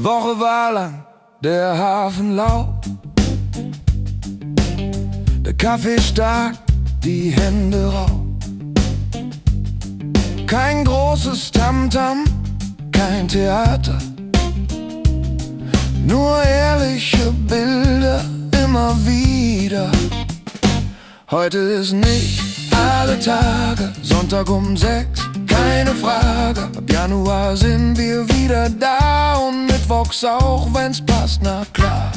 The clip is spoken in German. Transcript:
Woche war lang der Hafen lau, der Kaffee stark, die Hände rau. Kein großes Tamtam, kein Theater, nur ehrliche Bilder immer wieder. Heute ist nicht alle Tage, Sonntag um 6, keine Frage. Ab Januar sind wir wieder da und mittwochs auch, wenn's passt, na klar.